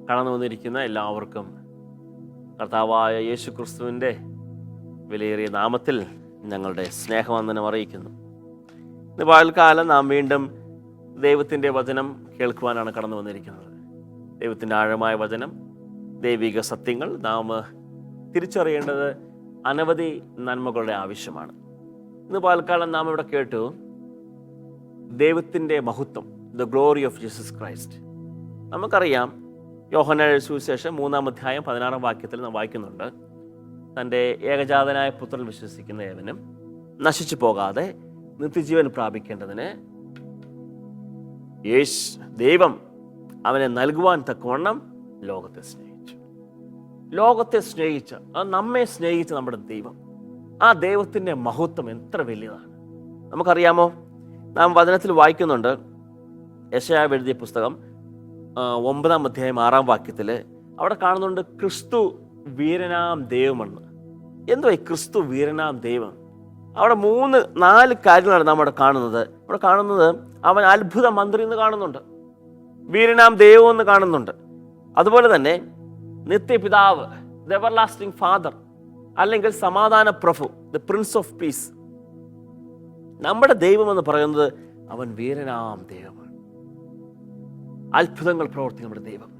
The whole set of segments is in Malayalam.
കടന്നു വന്നിരിക്കുന്ന എല്ലാവർക്കും കർത്താവായ യേശു ക്രിസ്തുവിൻ്റെ വിലയേറിയ നാമത്തിൽ ഞങ്ങളുടെ സ്നേഹവന്ദനം അറിയിക്കുന്നു. ഇന്ന് പകൽക്കാലം നാം വീണ്ടും ദൈവത്തിൻ്റെ വചനം കേൾക്കുവാനാണ് കടന്നു വന്നിരിക്കുന്നത്. ദൈവത്തിൻ്റെ ആഴമായ വചനം, ദൈവിക സത്യങ്ങൾ നാം തിരിച്ചറിയേണ്ടത് അനവധി നന്മകളുടെ ആവശ്യമാണ്. ഇന്ന് പകൽക്കാലം നാം ഇവിടെ കേട്ടു ദൈവത്തിൻ്റെ മഹത്വം, the glory of Jesus Christ. നമുക്കറിയാം, യോഹന്നാന്റെ സുവിശേഷം 3-ാം അധ്യായം 16-ാം വാക്യത്തിൽ നാം വായിക്കുന്നുണ്ട്, തൻ്റെ ഏകജാതനായ പുത്രൻ വിശ്വസിക്കുന്ന ഏവനും നശിച്ചു പോകാതെ നിത്യജീവൻ പ്രാപിക്കേണ്ടതിന് ദൈവം അവനെ നൽകുവാൻ തക്കവണ്ണം ലോകത്തെ സ്നേഹിച്ചു. ലോകത്തെ സ്നേഹിച്ച, നമ്മെ സ്നേഹിച്ച നമ്മുടെ ദൈവം, ആ ദൈവത്തിൻ്റെ മഹത്വം എത്ര വലിയതാണ് നമുക്കറിയാമോ? നാം വചനത്തിൽ വായിക്കുന്നുണ്ട്, യെശയ്യാവ് എഴുതിയ പുസ്തകം 9-ാം അധ്യായം 6-ാം വാക്യത്തിൽ അവിടെ കാണുന്നുണ്ട് ക്രിസ്തു വീരനാം ദൈവമെന്ന്. എന്തോ ഈ ക്രിസ്തു വീരനാം ദൈവം? അവിടെ 3-4 കാര്യങ്ങളാണ് നാം അവിടെ കാണുന്നത്. അവിടെ കാണുന്നത് അവൻ അത്ഭുത മന്ത്രി എന്ന് കാണുന്നുണ്ട്, വീരനാം ദൈവം എന്ന് കാണുന്നുണ്ട്, അതുപോലെ തന്നെ നിത്യപിതാവ്, ദ എവർലാസ്റ്റിംഗ് ഫാദർ, അല്ലെങ്കിൽ സമാധാന പ്രഭു, ദ പ്രിൻസ് ഓഫ് പീസ്. നമ്മുടെ ദൈവം എന്ന് പറയുന്നത് അവൻ വീരനാം ദൈവമാണ്. അത്ഭുതങ്ങൾ പ്രവർത്തിക്കുന്ന നമ്മുടെ ദൈവം,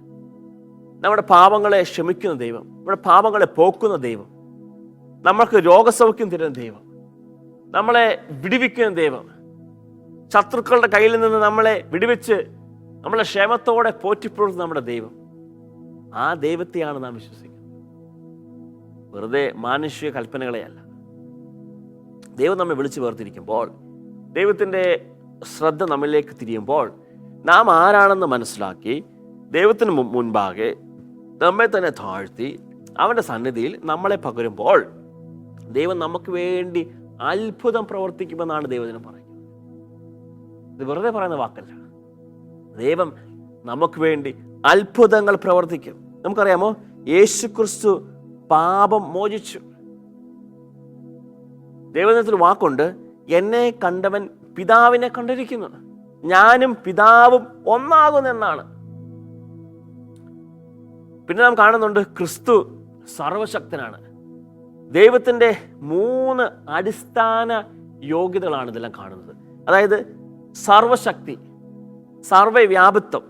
നമ്മുടെ പാപങ്ങളെ ക്ഷമിക്കുന്ന ദൈവം, നമ്മുടെ പാപങ്ങളെ പോക്കുന്ന ദൈവം, നമ്മൾക്ക് രോഗസൗഖ്യം തരുന്ന ദൈവം, നമ്മളെ വിടുവിക്കുന്ന ദൈവം, ശത്രുക്കളുടെ കയ്യിൽ നിന്ന് നമ്മളെ വിടുവിച്ച് നമ്മളെ ക്ഷേമത്തോടെ പോറ്റിപ്പുറത്തുന്ന നമ്മുടെ ദൈവം. ആ ദൈവത്തെയാണ് നാം വിശ്വസിക്കുന്നത്, വെറുതെ മാനുഷിക കൽപ്പനകളെയല്ല. ദൈവം നമ്മെ വിളിച്ചു വേർതിരിക്കുമ്പോൾ, ദൈവത്തിൻ്റെ ശ്രദ്ധ നമ്മളിലേക്ക് തിരിയുമ്പോൾ, നാം ആരാണെന്ന് മനസ്സിലാക്കി ദൈവത്തിന് മുൻപാകെ നമ്മെ തന്നെ താഴ്ത്തി അവൻ്റെ സന്നിധിയിൽ നമ്മളെ പകരുമ്പോൾ ദൈവം നമുക്ക് വേണ്ടി അത്ഭുതം പ്രവർത്തിക്കുമെന്നാണ് ദൈവജനം പറയുന്നത്. ഇത് വെറുതെ പറയുന്ന വാക്കല്ല. ദൈവം നമുക്ക് വേണ്ടി അത്ഭുതങ്ങൾ പ്രവർത്തിക്കും. നമുക്കറിയാമോ, യേശു ക്രിസ്തു പാപം മോചിച്ചു. ദൈവജനത്തിൽ വാക്കുണ്ട്, എന്നെ കണ്ടവൻ പിതാവിനെ കണ്ടിരിക്കുന്നു, ഞാനും പിതാവും ഒന്നാകുന്നെന്നാണ്. പിന്നെ നാം കാണുന്നുണ്ട് ക്രിസ്തു സർവശക്തനാണ്. ദൈവത്തിൻ്റെ 3 അടിസ്ഥാന യോഗ്യതകളാണ് ഇതെല്ലാം കാണുന്നത്. അതായത് സർവശക്തി, സർവവ്യാപിത്വം,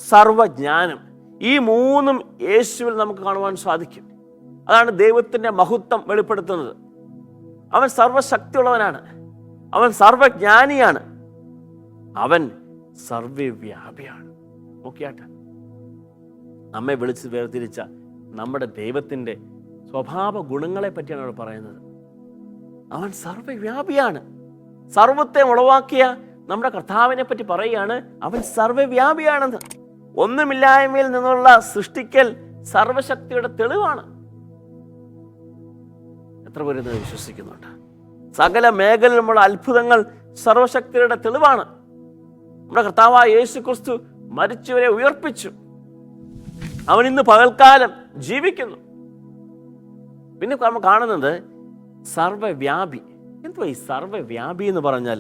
സർവജ്ഞാനം. ഈ 3ഉം യേശുവിൽ നമുക്ക് കാണുവാൻ സാധിക്കും. അതാണ് ദൈവത്തിൻ്റെ മഹത്വം വെളിപ്പെടുത്തുന്നത്. അവൻ സർവശക്തിയുള്ളവനാണ്, അവൻ സർവജ്ഞാനിയാണ്, അവൻ സർവ്വവ്യാപിയാണ്. നോക്കിയാട്ടെ, നമ്മെ വിളിച്ച് വേർതിരിച്ച നമ്മുടെ ദൈവത്തിൻ്റെ സ്വഭാവ ഗുണങ്ങളെ പറ്റിയാണ് അവിടെ പറയുന്നത്. അവൻ സർവ്വവ്യാപിയാണ്. സർവത്തെ ഉളവാക്കിയ നമ്മുടെ കർത്താവിനെ പറ്റി പറയുകയാണ്, അവൻ സർവ്വവ്യാപിയാണെന്ന്. ഒന്നുമില്ലായ്മയിൽ നിന്നുള്ള സൃഷ്ടിക്കൽ സർവശക്തിയുടെ തെളിവാണ്. എത്ര പേര് ഇത് വിശ്വസിക്കുന്നുണ്ട്? സകല മേഖലയിലുമുള്ള അത്ഭുതങ്ങൾ സർവശക്തിയുടെ തെളിവാണ്. നമ്മുടെ കർത്താവായ യേശു ക്രിസ്തു മരിച്ചവരെ ഉയർപ്പിച്ചു. അവൻ ഇന്ന് പകൽക്കാലം ജീവിക്കുന്നു. പിന്നെ നമ്മൾ കാണുന്നത് സർവ്വവ്യാപി. എന്തുവാ ഈ സർവ്വവ്യാപി എന്ന് പറഞ്ഞാൽ?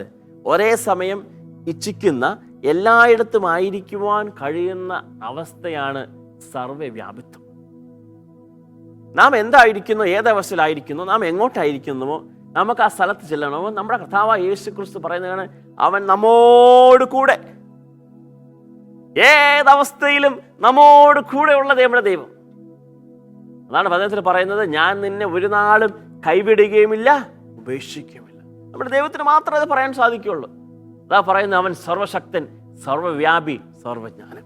ഒരേ സമയം ഇച്ഛിക്കുന്ന, എല്ലായിടത്തും ആയിരിക്കുവാൻ കഴിയുന്ന അവസ്ഥയാണ് സർവ്വവ്യാപിത്വം. നാം എന്തായിരിക്കുന്നു, ഏതവസ്ഥയിലായിരിക്കുന്നു, നാം എങ്ങോട്ടായിരിക്കുന്നുവോ നമുക്ക് ആ സ്ഥലത്ത് ചെല്ലണമോ. നമ്മുടെ കർത്താവായ യേശു ക്രിസ്തു പറയുന്നതാണ്, അവൻ നമ്മോട് കൂടെ, ഏതവസ്ഥയിലും നമ്മോട് കൂടെ ഉള്ളത് നമ്മുടെ ദൈവം. അതാണ് വചനത്തിൽ പറയുന്നത്, ഞാൻ നിന്നെ ഒരു നാളും കൈവിടുകയുമില്ല, ഉപേക്ഷിക്കുകയുമില്ല. നമ്മുടെ ദൈവത്തിന് മാത്രമേ അത് പറയാൻ സാധിക്കുകയുള്ളൂ. അതാ പറയുന്നത്, അവൻ സർവശക്തൻ, സർവ്വവ്യാപി, സർവജ്ഞാനം.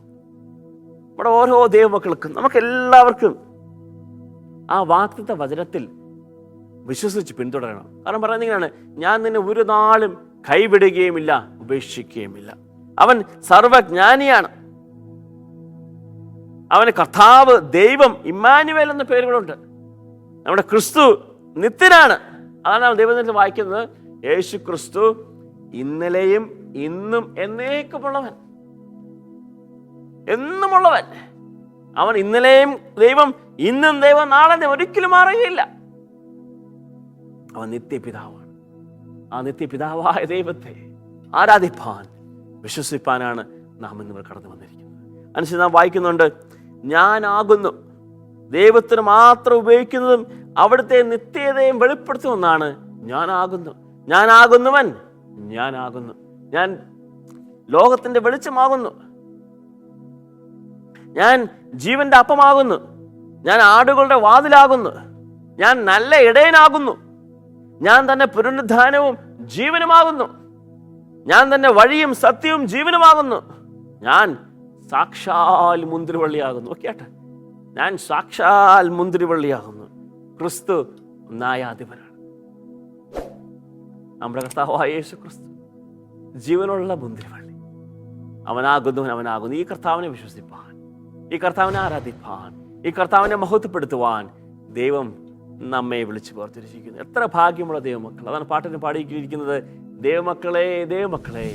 നമ്മുടെ ഓരോ ദൈവമക്കൾക്കും, നമുക്കെല്ലാവർക്കും ആ വാഗ്ദത്ത വചനത്തിൽ വിശ്വസിച്ച് പിന്തുടരണം. കാരണം പറയുന്നത് ഇങ്ങനെയാണ്, ഞാൻ നിന്നെ ഒരു നാളും കൈവിടുകയുമില്ല, ഉപേക്ഷിക്കുകയുമില്ല. അവൻ സർവജ്ഞാനിയാണ്. അവന് കർത്താവ്, ദൈവം, ഇമ്മാനുവേൽ എന്ന പേരുകളുണ്ട്. നമ്മുടെ ക്രിസ്തു നിത്യനാണ്. അതാണ് ദൈവത്തിൽ വായിക്കുന്നത്, യേശു ക്രിസ്തു ഇന്നലെയും ഇന്നും എന്നേക്കുമുള്ളവൻ, എന്നുമുള്ളവൻ. അവൻ ഇന്നലെയും ദൈവം, ഇന്നും ദൈവം, നാളെ ഒരിക്കലും മാറുകയില്ല. അവൻ നിത്യപിതാവാണ്. ആ നിത്യപിതാവായ ദൈവത്തെ ആരാധിപ്പാൻ, വിശ്വസിപ്പാനാണ് നാം ഇന്നിവർ കടന്നു വന്നിരിക്കുന്നത്. അനുസരിച്ച് നാം വായിക്കുന്നുണ്ട്, ഞാനാകുന്നു. ദൈവത്തിന് മാത്രം ഉപയോഗിക്കുന്നതും അവിടുത്തെ നിത്യതയും വെളിപ്പെടുത്തുമെന്നാണ് ഞാനാകുന്നു. ഞാനാകുന്നവൻ ഞാനാകുന്നു. ഞാൻ ലോകത്തിൻ്റെ വെളിച്ചമാകുന്നു. ഞാൻ ജീവന്റെ അപ്പമാകുന്നു. ഞാൻ ആടുകളുടെ വാതിലാകുന്നു. ഞാൻ നല്ല ഇടയനാകുന്നു. ഞാൻ തന്നെ പുനരുദ്ധാനവും ജീവനുമാകുന്നു. ഞാൻ തന്നെ വഴിയും സത്യവും ജീവനുമാകുന്നു. ഞാൻ സാക്ഷാൽ മുന്തിരിവള്ളിയാകുന്നു. കേട്ടെ, ഞാൻ സാക്ഷാൽ മുന്തിരിവള്ളിയാകുന്നു. ക്രിസ്തു ന്യായാധിപനാണ്. നമ്മുടെ കർത്താവായ യേശു ക്രിസ്തു ജീവനുള്ള മുന്തിരിവള്ളി. അവനാകുന്നു. ഈ കർത്താവിനെ വിശ്വസിപ്പാൻ, ഈ കർത്താവിനെ ആരാധിപ്പാൻ, ഈ കർത്താവിനെ മഹത്വപ്പെടുത്തുവാൻ ദൈവം നമ്മെ വിളിച്ചു വേർതിരിച്ചിരിക്കുന്നു. എത്ര ഭാഗ്യമുള്ള ദൈവമക്കൾ. അതാണ് പാട്ടിന് പാടിയിരിക്കുന്നത്, ദൈവമക്കളെ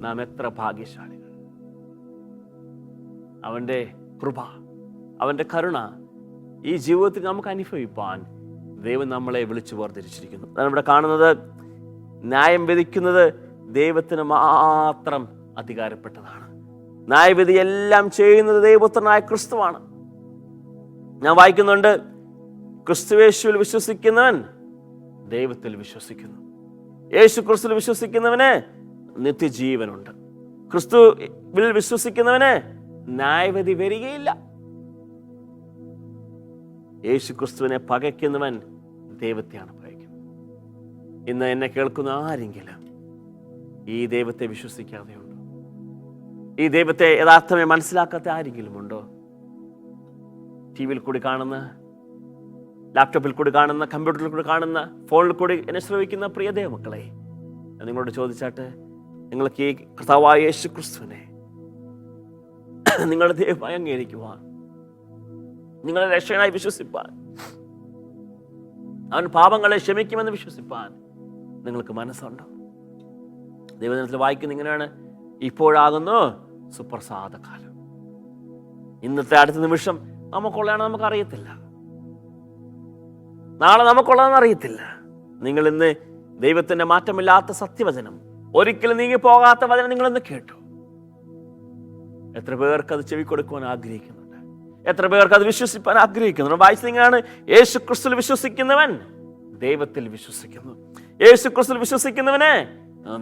നാം എത്ര ഭാഗ്യശാലികൾ. അവൻ്റെ കൃപ, അവൻ്റെ കരുണ ഈ ജീവിതത്തിൽ നമുക്ക് അനുഭവിപ്പാൻ ദൈവം നമ്മളെ വിളിച്ചു വേർതിരിച്ചിരിക്കുന്നു. അതാണ് ഇവിടെ കാണുന്നത്. ന്യായം വിധിക്കുന്നത് ദൈവത്തിന് മാത്രം അധികാരപ്പെട്ടതാണ്. ന്യായവിധി എല്ലാം ചെയ്യുന്നത് ദൈവപുത്രനായ ക്രിസ്തുവാണ്. ഞാൻ വായിക്കുന്നുണ്ട്, ക്രിസ്തുയേശുവിൽ വിശ്വസിക്കുന്നവൻ ദൈവത്തിൽ വിശ്വസിക്കുന്നു. യേശു ക്രിസ്തുവിൽ വിശ്വസിക്കുന്നവന് നിത്യജീവനുണ്ട്. ക്രിസ്തുവിൽ വിശ്വസിക്കുന്നവന് ന്യായവിധി വരികയില്ല. യേശു ക്രിസ്തുവിനെ പകയ്ക്കുന്നവൻ ദൈവത്തെയാണ് പകയ്ക്കുന്നത്. ഇന്ന് എന്നെ കേൾക്കുന്ന ആരെങ്കിലും ഈ ദൈവത്തെ വിശ്വസിക്കാതെയുണ്ടോ? ഈ ദൈവത്തെ യഥാർത്ഥമായി മനസ്സിലാക്കാത്ത ആരെങ്കിലും ഉണ്ടോ? ടി വിയിൽ കൂടി കാണുന്ന, ലാപ്ടോപ്പിൽ കൂടി കാണുന്ന, കമ്പ്യൂട്ടറിൽ കൂടി കാണുന്ന, ഫോണിൽ കൂടി എന്നെ ശ്രവിക്കുന്ന പ്രിയ ദൈവമക്കളെ, ഞാൻ നിങ്ങളോട് ചോദിച്ചാട്ട്, നിങ്ങൾക്ക് ഈ കർത്താവായ യേശു ക്രിസ്തുവിനെ നിങ്ങളുടെ ദൈവമായി അംഗീകരിക്കുവാൻ, നിങ്ങളെ രക്ഷകനായി വിശ്വസിപ്പാൻ, അവൻ പാപങ്ങളെ ക്ഷമിക്കുമെന്ന് വിശ്വസിപ്പാൻ നിങ്ങൾക്ക് മനസ്സുണ്ടോ? ദൈവദിനത്തിൽ വായിക്കുന്ന ഇങ്ങനെയാണ്, ഇപ്പോഴാകുന്നു സുപ്രസാദകാലം. ഇന്നത്തെ അടുത്ത നിമിഷം നമുക്കുള്ളതാണ് നമുക്കറിയത്തില്ല. നാളെ നമുക്കുള്ളതെന്ന് അറിയത്തില്ല. നിങ്ങൾ ഇന്ന് ദൈവത്തിന്റെ മാറ്റമില്ലാത്ത സത്യവചനം, ഒരിക്കലും നീങ്ങി പോകാത്ത വചനം നിങ്ങളിന്ന് കേട്ടു. എത്ര പേർക്ക് അത് ചെവിക്കൊടുക്കുവാൻ ആഗ്രഹിക്കുന്നുണ്ട്? എത്ര പേർക്ക് അത് വിശ്വസിപ്പാൻ ആഗ്രഹിക്കുന്നുണ്ട്? വായിച്ചതിങ്ങനെയാണ്, യേശു ക്രിസ്തുവിൽ വിശ്വസിക്കുന്നവൻ ദൈവത്തിൽ വിശ്വസിക്കുന്നു. യേശു ക്രിസ്തുവിൽ വിശ്വസിക്കുന്നവന്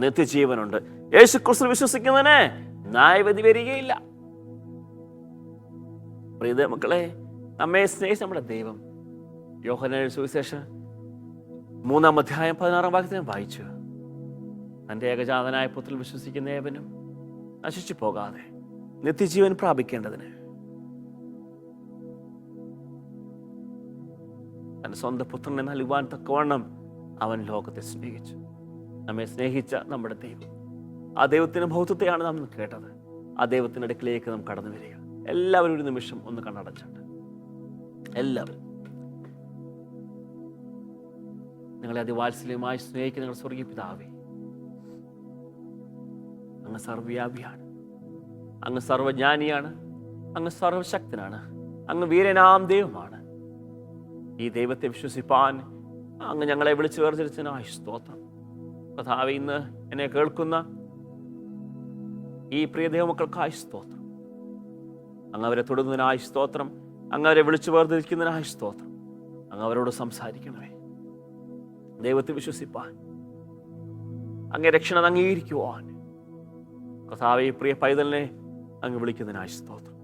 നിത്യജീവനുണ്ട്. യേശു ക്രിസ്തുവിൽ വിശ്വസിക്കുന്നവന് ന്യായവിധി വരികയില്ല. പ്രിയ മക്കളെ, നമ്മെ സ്നേഹിച്ച നമ്മുടെ ദൈവം യോഹന്നാൻ സുവിശേഷം 3-ാം അധ്യായം 16-ാം വാക്യത്തിൽ വായിച്ചു, തൻ്റെ ഏകജാതനായ പുത്രനിൽ വിശ്വസിക്കുന്ന ഏവനും നശിച്ചു പോകാതെ നിത്യജീവൻ പ്രാപിക്കേണ്ടതിന് തൻ്റെ സ്വന്തം പുത്രനെ നൽകുവാൻ തക്കവണ്ണം അവൻ ലോകത്തെ സ്നേഹിച്ചു. നമ്മെ സ്നേഹിച്ച നമ്മുടെ ദൈവം, ആ ദൈവത്തിൻ്റെ മഹത്വത്തെയാണ് നാം കേട്ടത്. ആ ദൈവത്തിൻ്റെ അടുക്കിലേക്ക് നാം കടന്നു വരിക. എല്ലാവരും ഒരു നിമിഷം ഒന്ന് കണ്ണടച്ചിട്ട്, എല്ലാവരും നിങ്ങളെ അതിവാത്സല്യമായി സ്നേഹിക്കുന്ന നിങ്ങൾ സ്വർഗീയ പിതാവേ, അങ്ങ് സർവ്വവ്യാപിയാണ്, അങ്ങ് സർവ്വജ്ഞാനിയാണ്, അങ്ങ് സർവശക്തനാണ്, അങ്ങ് വീരനാം ദൈവമാണ്. ഈ ദൈവത്തെ വിശ്വസിപ്പാൻ അങ്ങ് ഞങ്ങളെ വിളിച്ചു വേർതിരിച്ചതിനായി സ്തോത്രം. കർത്താവേ, ഇന്ന് എന്നെ കേൾക്കുന്ന ഈ പ്രിയ ദൈവമക്കൾക്കായി സ്തോത്രം. അങ്ങ് അവരെ തൊടുന്നതിനായി സ്തോത്രം. അങ്ങ് അവരെ വിളിച്ചു വേർതിരിക്കുന്നതിനായി സ്തോത്രം. അങ്ങ് അവരോട് സംസാരിക്കണമേ. ദൈവത്തെ വിശ്വസിപ്പാൻ, അങ്ങേ രക്ഷണം അംഗീകരിക്കുവാൻ കർത്താവേ, പ്രിയ പൈതലിനെ അങ്ങ് വിളിക്കുന്നതിനായി സ്തോത്രം.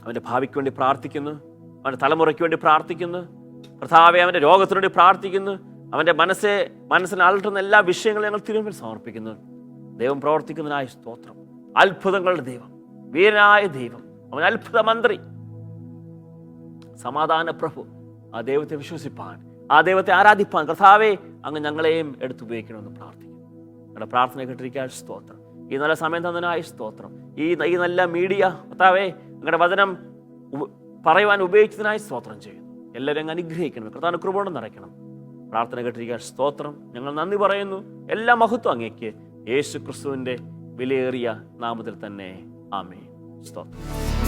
അവൻ്റെ ഭാവിക്ക് വേണ്ടി പ്രാർത്ഥിക്കുന്നു, അവൻ്റെ തലമുറയ്ക്ക് വേണ്ടി പ്രാർത്ഥിക്കുന്നു. കർത്താവേ, അവൻ്റെ രോഗത്തിനു വേണ്ടി പ്രാർത്ഥിക്കുന്നു. അവൻ്റെ മനസ്സിനെ അലട്ടുന്ന എല്ലാ വിഷയങ്ങളും ഞങ്ങൾ തിരുമുമ്പിൽ സമർപ്പിക്കുന്നു. ദൈവം പ്രവർത്തിക്കുന്നതിനായി സ്തോത്രം. അത്ഭുതങ്ങളുടെ ദൈവം, വീരനായ ദൈവം, അവൻ അത്ഭുത മന്ത്രി, സമാധാന പ്രഭു. ആ ദൈവത്തെ വിശ്വസിപ്പാൻ, ആ ദൈവത്തെ ആരാധിപ്പാൻ കർത്താവേ, അങ്ങ് ഞങ്ങളെയും എടുത്തുപയോഗിക്കണമെന്ന് പ്രാർത്ഥിക്കുന്നു. ഞങ്ങളുടെ പ്രാർത്ഥന കേട്ടിരിക്കാൻ സ്തോത്രം. ഈ നല്ല സമയം തന്നതിനായി സ്തോത്രം. ഈ നല്ല മീഡിയ കർത്താവേ, നിങ്ങളുടെ വചനം പറയുവാൻ ഉപയോഗിച്ചതിനായി സ്തോത്രം ചെയ്യുന്നു. എല്ലാവരും അങ്ങ് അനുഗ്രഹിക്കണം. കർത്താവിന്റെ കൃപ കൊണ്ട് നിറയ്ക്കണം. പ്രാർത്ഥന കേട്ടിരിക്കാൻ സ്തോത്രം. ഞങ്ങൾ നന്ദി പറയുന്നു. എല്ലാ മഹത്വം അങ്ങേക്ക് യേശു ക്രിസ്തുവിൻ്റെ വിലയേറിയ നാമത്തിൽ തന്നെ. ആമേൻ. സ്തോത്രം.